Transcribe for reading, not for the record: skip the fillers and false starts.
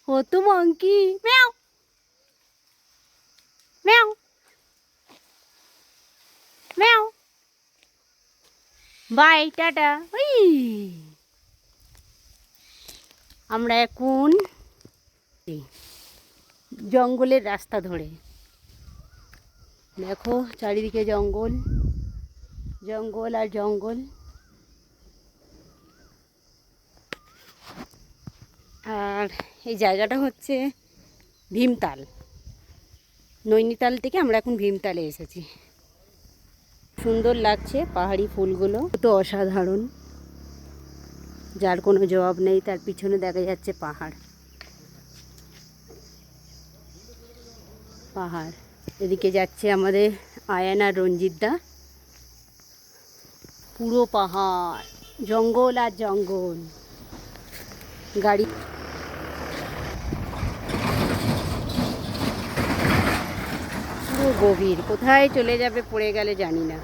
ও তো monkey, meow meow meow. Bye, tata. ওই আমরা এখন জঙ্গলের রাস্তা ধরে, দেখো চারিদিকে জঙ্গল জঙ্গল আর জঙ্গল। আর এই জায়গাটা হচ্ছে ভীমতাল। নৈনিতাল থেকে আমরা এখন ভীমতালে এসেছি। সুন্দর লাগছে পাহাড়ি ফুলগুলো, তো অসাধারণ, যার কোনো জবাব নেই। তার পিছনে দেখা যাচ্ছে পাহাড় পাহাড়। এদিকে যাচ্ছে আমাদের আয়ান আর রঞ্জিতদা। পুরো পাহাড়, জঙ্গল আর জঙ্গল। গাড়ি পুরো গভীর, কোথায় চলে যাবে পড়ে গেলে জানি না।